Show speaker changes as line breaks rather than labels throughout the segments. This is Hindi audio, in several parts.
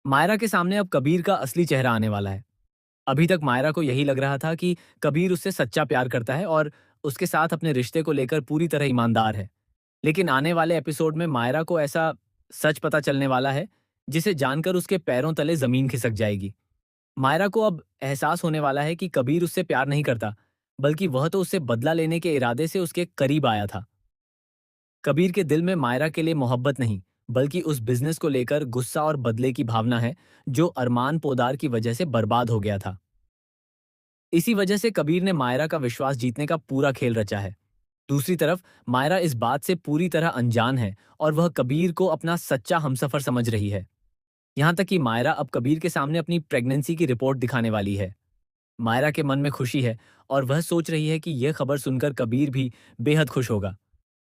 मायरा के सामने अब कबीर का असली चेहरा आने वाला है। अभी तक मायरा को यही लग रहा था कि कबीर उससे सच्चा प्यार करता है और उसके साथ अपने रिश्ते को लेकर पूरी तरह ईमानदार है। लेकिन आने वाले एपिसोड में मायरा को ऐसा सच पता चलने वाला है, जिसे जानकर उसके पैरों तले जमीन खिसक जाएगी। मायरा को अब एहसास होने वाला है कि कबीर उससे प्यार नहीं करता, बल्कि वह तो उससे बदला लेने के इरादे से उसके करीब आया था। कबीर के दिल में मायरा के लिए मोहब्बत नहीं, बल्कि उस बिजनेस को लेकर गुस्सा और बदले की भावना है, जो अरमान पोदार की वजह से बर्बाद हो गया था। इसी वजह से कबीर ने मायरा का विश्वास जीतने का पूरा खेल रचा है। दूसरी तरफ मायरा इस बात से पूरी तरह अनजान है और वह कबीर को अपना सच्चा हमसफर समझ रही है। यहाँ तक कि मायरा अब कबीर के सामने अपनी प्रेगनेंसी की रिपोर्ट दिखाने वाली है। मायरा के मन में खुशी है और वह सोच रही है कि यह खबर सुनकर कबीर भी बेहद खुश होगा।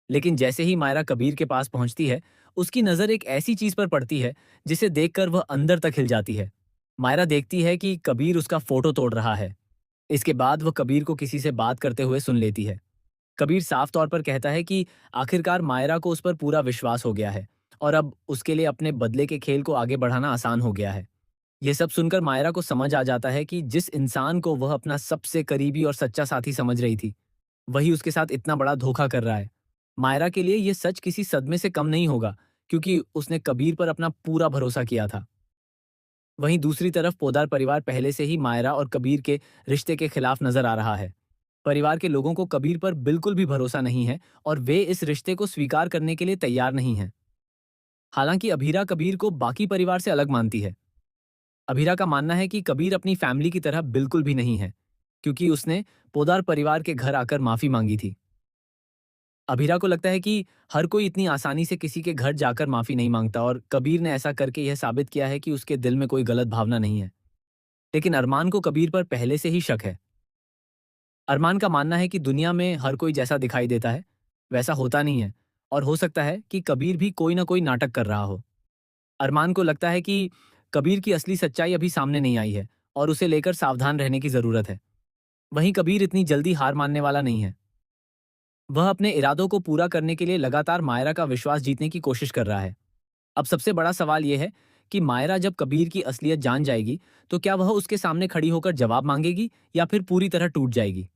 लेकिन जैसे ही मायरा कबीर के पास पहुंचती है, उसकी नज़र एक ऐसी चीज पर पड़ती है जिसे देखकर वह अंदर तक हिल जाती है। मायरा देखती है कि कबीर उसका फोटो तोड़ रहा है। इसके बाद वह कबीर को किसी से बात करते हुए सुन लेती है। कबीर साफ तौर पर कहता है कि आखिरकार मायरा को उस पर पूरा विश्वास हो गया है और अब उसके लिए अपने बदले के खेल को आगे बढ़ाना आसान हो गया है। यह सब सुनकर मायरा को समझ आ जाता है कि जिस इंसान को वह अपना सबसे करीबी और सच्चा साथी समझ रही थी, वही उसके साथ इतना बड़ा धोखा कर रहा है। मायरा के लिए यह सच किसी सदमे से कम नहीं होगा, क्योंकि उसने कबीर पर अपना पूरा भरोसा किया था। वहीं दूसरी तरफ पोदार परिवार पहले से ही मायरा और कबीर के रिश्ते के खिलाफ नजर आ रहा है। परिवार के लोगों को कबीर पर बिल्कुल भी भरोसा नहीं है और वे इस रिश्ते को स्वीकार करने के लिए तैयार नहीं हैं। हालांकि अभीरा कबीर को बाकी परिवार से अलग मानती है। अभीरा का मानना है कि कबीर अपनी फैमिली की तरह बिल्कुल भी नहीं है, क्योंकि उसने पोदार परिवार के घर आकर माफी मांगी थी। अभीरा को लगता है कि हर कोई इतनी आसानी से किसी के घर जाकर माफी नहीं मांगता और कबीर ने ऐसा करके यह साबित किया है कि उसके दिल में कोई गलत भावना नहीं है। लेकिन अरमान को कबीर पर पहले से ही शक है। अरमान का मानना है कि दुनिया में हर कोई जैसा दिखाई देता है, वैसा होता नहीं है और हो सकता है कि कबीर भी कोई ना कोई नाटक कर रहा हो। अरमान को लगता है कि कबीर की असली सच्चाई अभी सामने नहीं आई है और उसे लेकर सावधान रहने की जरूरत है। वहीं कबीर इतनी जल्दी हार मानने वाला नहीं है। वह अपने इरादों को पूरा करने के लिए लगातार मायरा का विश्वास जीतने की कोशिश कर रहा है। अब सबसे बड़ा सवाल यह है कि मायरा जब कबीर की असलियत जान जाएगी, तो क्या वह उसके सामने खड़ी होकर जवाब मांगेगी या फिर पूरी तरह टूट जाएगी।